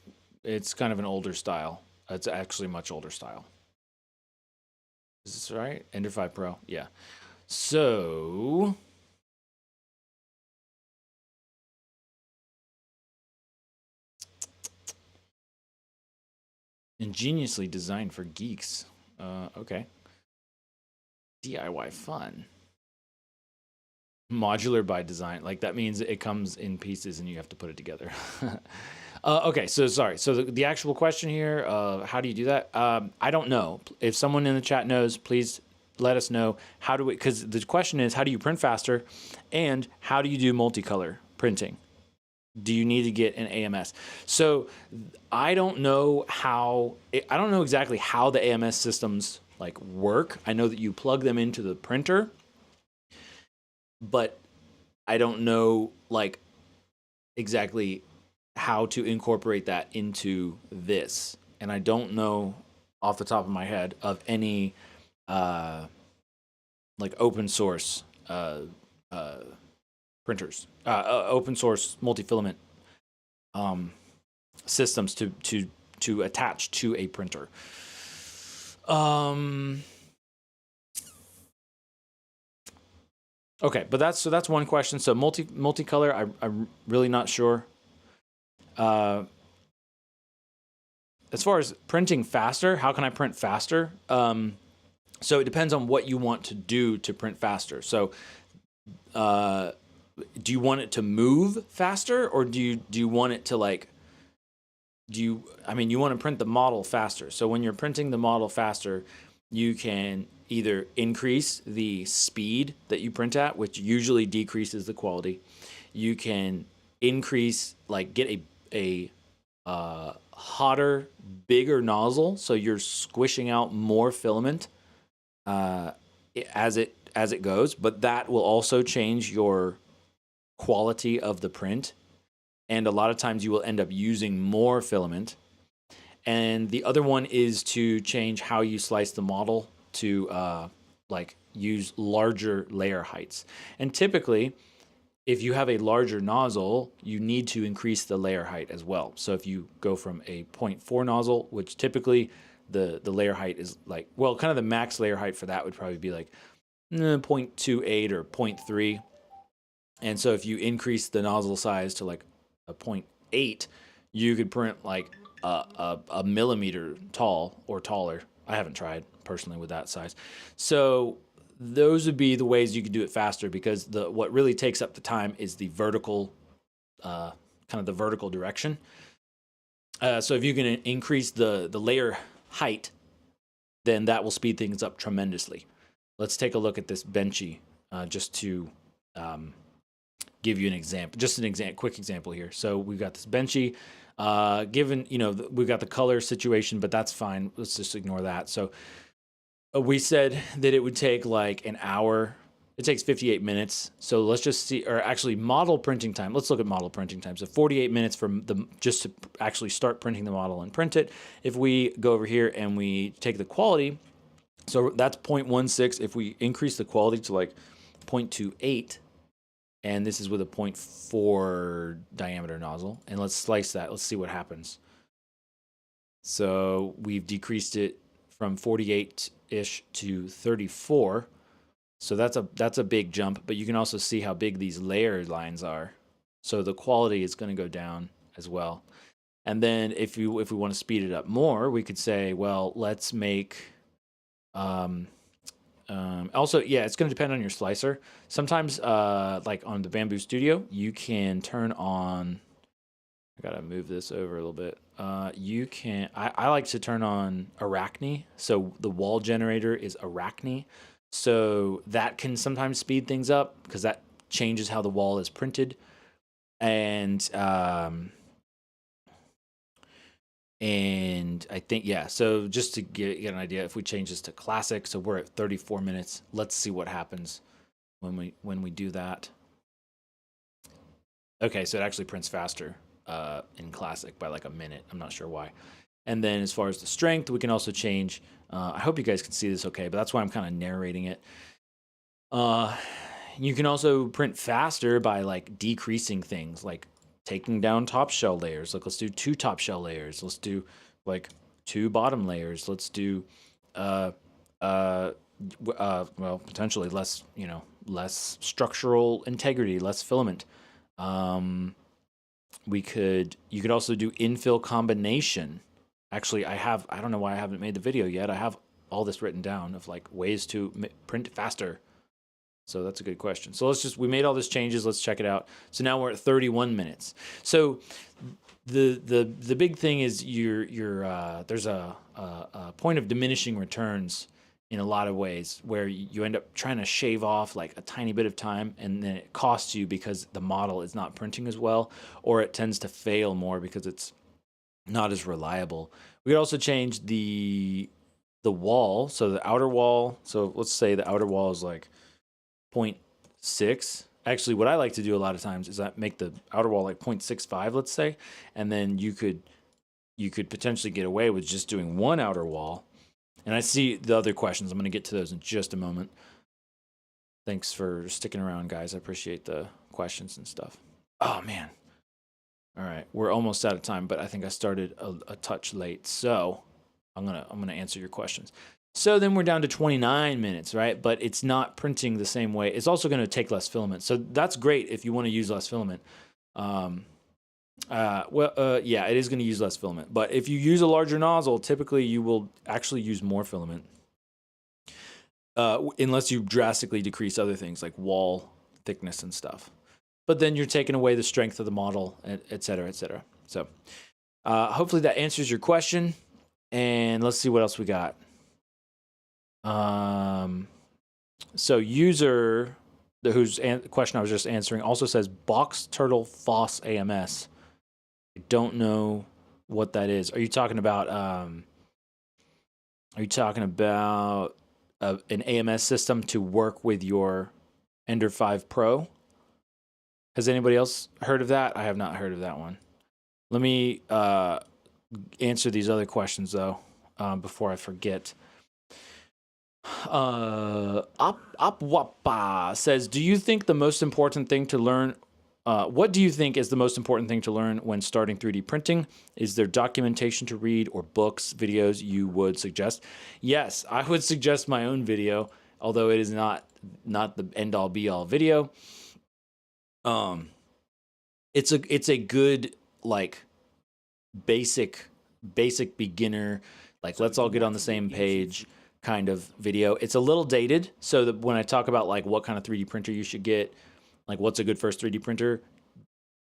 an older style. It's actually a much older style. Is this right? Ender 5 Pro. Yeah. So Ingeniously designed for geeks. Okay. DIY fun. Modular by design. Like that means it comes in pieces and you have to put it together. Okay, so sorry. So the actual question here, how do you do that? I don't know. If someone in the chat knows, please let us know. How do we, because the question is, how do you print faster? And how do you do multicolor printing? Do you need to get an AMS? So I don't know exactly how the AMS systems like work. I know that you plug them into the printer, but I don't know like exactly how to incorporate that into this. And I don't know off the top of my head of any like open source printers, open source multi-filament systems to attach to a printer. Okay, but that's one question. So multicolor, I'm really not sure. As far as printing faster, how can I print faster? So it depends on what you want to do to print faster. So, do you want it to move faster, or do you want it to like? You want to print the model faster. So when you're printing the model faster, you can either increase the speed that you print at, which usually decreases the quality. You can increase, like, get a hotter, bigger nozzle, so you're squishing out more filament as it goes. But that will also change your quality of the print, and a lot of times you will end up using more filament. And the other one is to change how you slice the model to like use larger layer heights. And typically, if you have a larger nozzle, you need to increase the layer height as well. So if you go from a 0.4 nozzle, which typically the layer height is like, well, kind of the max layer height for that would probably be like 0.28 or 0.3. And so if you increase the nozzle size to like a 0.8, you could print like a millimeter tall or taller. I haven't tried personally with that size. So those would be the ways you could do it faster, because what really takes up the time is the vertical, kind of the vertical direction. So if you can increase the layer height, then that will speed things up tremendously. Let's take a look at this benchy just to give you an example, quick example here. So we've got this benchy. Given, we've got the color situation, but that's fine. Let's just ignore that. So we said that it would take like an hour. It takes 58 minutes. So let's just see, or actually model printing time. Let's look at model printing time. So 48 minutes from just to actually start printing the model and print it. If we go over here and we take the quality, so that's 0.16. If we increase the quality to like 0.28, and this is with a 0.4 diameter nozzle, and let's slice that. Let's see what happens. So we've decreased it from 48-ish to 34. So that's a big jump, but you can also see how big these layer lines are. So the quality is going to go down as well. And then if we want to speed it up more, we could say, well, let's make also, yeah, it's going to depend on your slicer. Sometimes, like on the Bamboo Studio, you can turn on. I gotta move this over a little bit. You can. I like to turn on Arachne. So the wall generator is Arachne. So that can sometimes speed things up because that changes how the wall is printed. And I think, yeah, so just to get an idea, if we change this to classic, so we're at 34 minutes. Let's see what happens when we do that. Okay, so it actually prints faster in classic by like a minute. I'm not sure why. And then as far as the strength, we can also change. I hope you guys can see this okay, but that's why I'm kind of narrating it. You can also print faster by like decreasing things, like taking down top shell layers. Like let's do 2 top shell layers. Let's do like 2 bottom layers. Let's do well, potentially less, less structural integrity, less filament. You could also do infill combination Actually, I don't know why I haven't made the video yet. I have all this written down of like ways to print faster. So that's a good question. So we made all these changes. Let's check it out. So now we're at 31 minutes. So the big thing is there's a point of diminishing returns in a lot of ways, where you end up trying to shave off like a tiny bit of time, and then it costs you because the model is not printing as well, or it tends to fail more because it's not as reliable. We could also change the wall, so the outer wall. So let's say the outer wall is like 0.6. Actually, what I like to do a lot of times is I make the outer wall like 0.65, let's say, and then you could potentially get away with just doing one outer wall. And I see the other questions. I'm going to get to those in just a moment. Thanks for sticking around, guys. I appreciate the questions and stuff. Oh, man. All right. We're almost out of time, but I think I started a touch late. So I'm gonna answer your questions. So then we're down to 29 minutes, right? But it's not printing the same way. It's also going to take less filament. So that's great if you want to use less filament. Yeah, it is going to use less filament. But if you use a larger nozzle, typically you will actually use more filament. Unless you drastically decrease other things like wall thickness and stuff. But then you're taking away the strength of the model, et cetera, et cetera. So hopefully that answers your question. And let's see what else we got. So user, whose question I was just answering, also says Box Turtle Foss AMS. I don't know what that is. Are you talking about an AMS system to work with your Ender 5 Pro? Has anybody else heard of that? I have not heard of that one. Let me answer these other questions though before I forget. Apwapa says, do you think the most important thing to learn, what do you think is the most important thing to learn when starting 3D printing? Is there documentation to read or books, videos you would suggest? Yes, I would suggest my own video, although it is not the end all be all video. It's a good like basic beginner, like let's all get on the same page kind of video. It's a little dated, so that when I talk about like what kind of 3D printer you should get, like what's a good first 3D printer,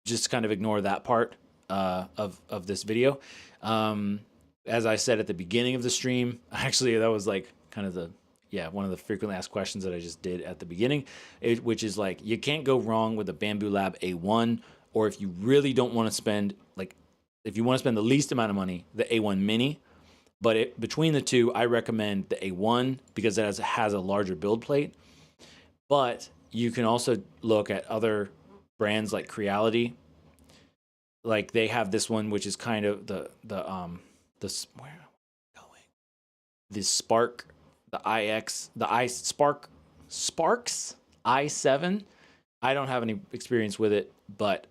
just kind of ignore that part of this video. As I said at the beginning of the stream, actually that was like kind of one of the frequently asked questions that I just did at the beginning, which is like, you can't go wrong with a Bambu Lab A1, or if you really don't want to spend, like, if you want to spend the least amount of money, the A1 Mini. But between the two, I recommend the A1 because it has a larger build plate. But you can also look at other brands like Creality. Like they have this one, which is kind of the where am I going? The Spark, Sparks i7. I don't have any experience with it, but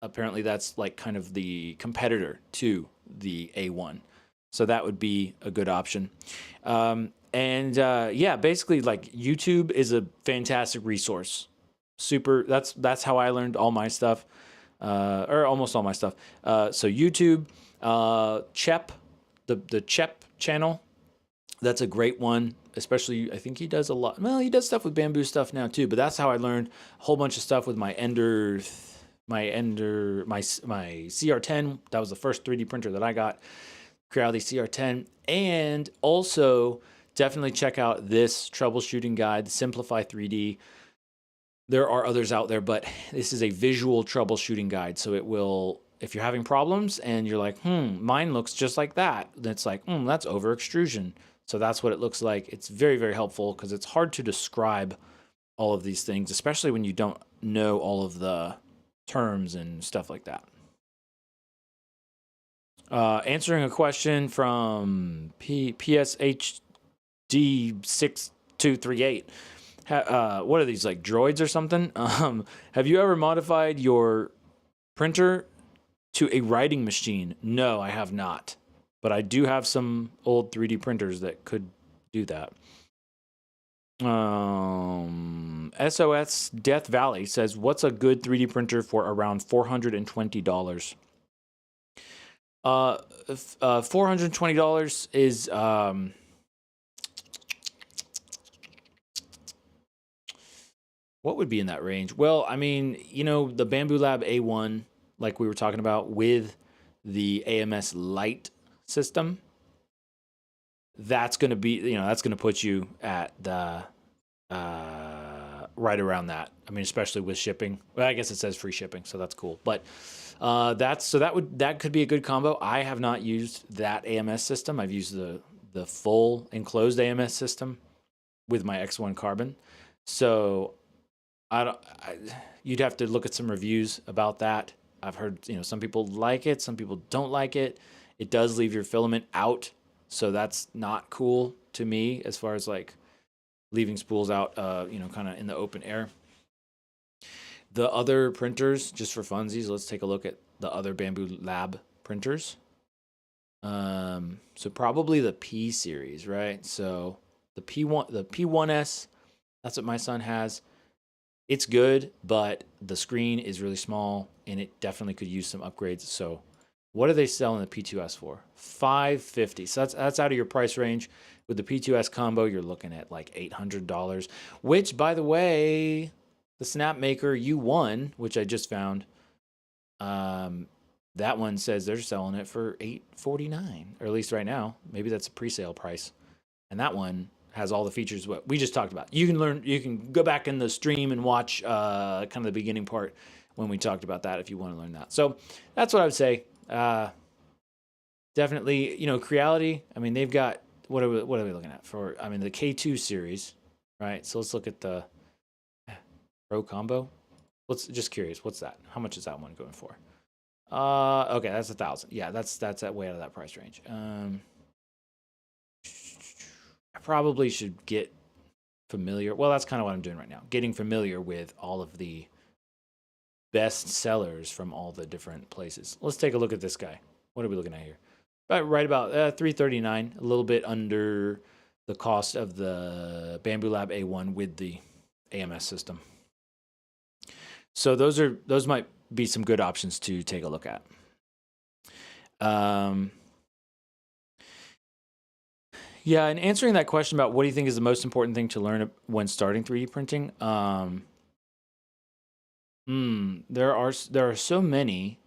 apparently that's like kind of the competitor to the A1. So that would be a good option. Yeah, basically like YouTube is a fantastic resource. Super. That's how I learned all my stuff, or almost all my stuff. So YouTube, Chep, the Chep channel. That's a great one, especially I think he does a lot. Well, he does stuff with Bambu stuff now too, but that's how I learned a whole bunch of stuff with my CR10. That was the first 3D printer that I got. Creality CR10, and also definitely check out this troubleshooting guide, Simplify 3D. There are others out there, but this is a visual troubleshooting guide, so it will, if you're having problems and you're like, mine looks just like that, then it's like, that's over extrusion. So that's what it looks like. It's very, very helpful because it's hard to describe all of these things, especially when you don't know all of the terms and stuff like that. Answering a question from PSHD6238. What are these, like droids or something? Have you ever modified your printer to a writing machine? No, I have not. But I do have some old 3D printers that could do that. SOS Death Valley says, what's a good 3D printer for around $420? $420 is what would be in that range? Well, I mean, the Bamboo Lab A1, like we were talking about with the AMS Lite system, that's going to be, that's going to put you at the right around that. I mean, especially with shipping. Well, I guess it says free shipping, so that's cool. But that could be a good combo. I have not used that AMS system. I've used the full enclosed AMS system with my X1 Carbon. So you'd have to look at some reviews about that. I've heard, some people like it, some people don't like it. It does leave your filament out, so that's not cool to me as far as like leaving spools out, kind of in the open air. The other printers, just for funsies, let's take a look at the other Bamboo Lab printers. So probably the P series, right? So the P1S, that's what my son has. It's good, but the screen is really small, and it definitely could use some upgrades. So what are they selling the P2S for? $550. So that's out of your price range. With the P2S combo, you're looking at like $800, which, by the way, the Snapmaker U1, which I just found, that one says they're selling it for $849, or at least right now. Maybe that's a pre-sale price. And that one has all the features what we just talked about. You can go back in the stream and watch kind of the beginning part when we talked about that if you want to learn that. So that's what I would say. Definitely, Creality. I mean, they've got what are we looking at for? I mean, the K2 series, right? So let's look at the Pro Combo. Just curious, what's that? How much is that one going for? Okay, that's $1,000. Yeah, that's way out of that price range. I probably should get familiar. Well, that's kind of what I'm doing right now. Getting familiar with all of the best sellers from all the different places. Let's take a look at this guy. What are we looking at here? Right about $339, a little bit under the cost of the Bamboo Lab A1 with the AMS system. So those might be some good options to take a look at. Yeah, and answering that question about what do you think is the most important thing to learn when starting 3D printing, there are so many.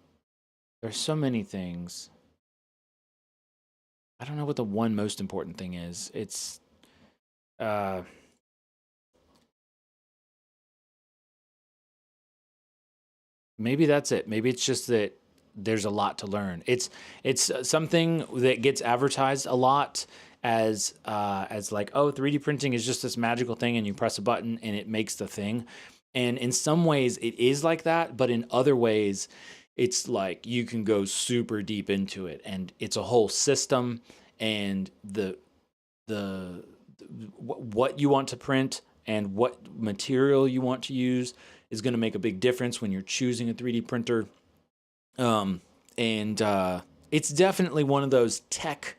There's so many things. I don't know what the one most important thing is. It's maybe that's it. Maybe it's just that there's a lot to learn. It's something that gets advertised a lot as like, oh, 3D printing is just this magical thing and you press a button and it makes the thing. And in some ways it is like that, but in other ways it's like you can go super deep into it and it's a whole system, and what you want to print and what material you want to use is going to make a big difference when you're choosing a 3D printer. It's definitely one of those tech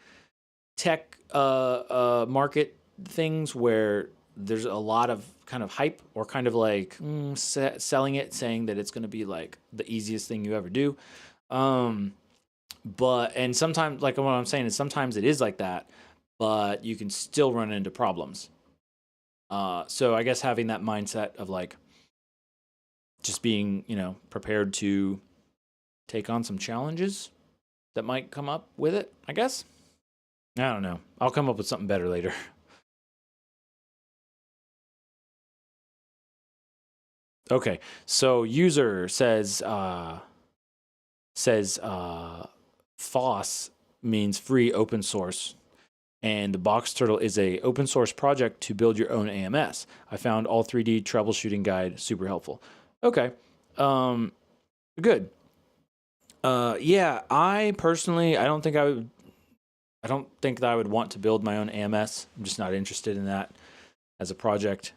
market things where there's a lot of kind of hype or kind of like selling it, saying that it's going to be like the easiest thing you ever do. And sometimes, like what I'm saying is sometimes it is like that, but you can still run into problems. So I guess having that mindset of like just being, prepared to take on some challenges that might come up with it, I guess. I don't know. I'll come up with something better later. Okay, so user says FOSS means free open source, and the Box Turtle is a open source project to build your own AMS. I found all 3D troubleshooting guide super helpful. Okay, good. Yeah, I personally, I don't think that I would want to build my own AMS. I'm just not interested in that as a project.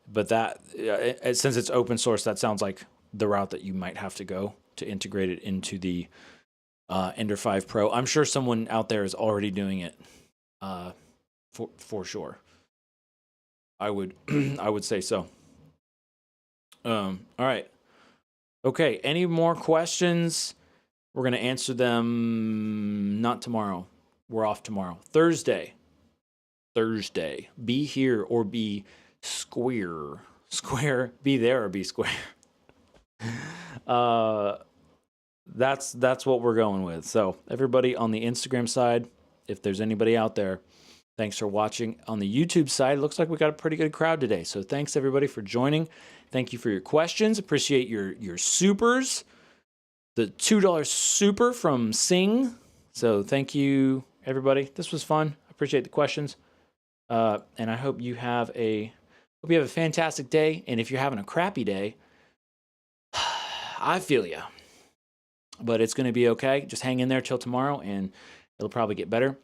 But that, since it's open source, that sounds like the route that you might have to go to integrate it into the Ender 5 Pro. I'm sure someone out there is already doing it, for sure. I would I would say so. All right. Okay. Any more questions? We're going to answer them not tomorrow. We're off tomorrow. Thursday. Be here or be square. Square. Be there or be square. That's what we're going with. So everybody on the Instagram side, if there's anybody out there, thanks for watching. On the YouTube side, it looks like we got a pretty good crowd today. So thanks everybody for joining. Thank you for your questions. Appreciate your supers. The $2 super from Sing. So thank you everybody. This was fun. I appreciate the questions. And I hope you have a fantastic day. And if you're having a crappy day, I feel you. But it's going to be okay. Just hang in there till tomorrow and it'll probably get better.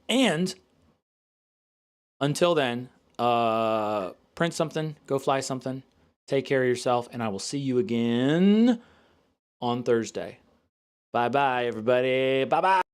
And until then, print something, go fly something, take care of yourself, and I will see you again on Thursday. Bye-bye, everybody. Bye-bye.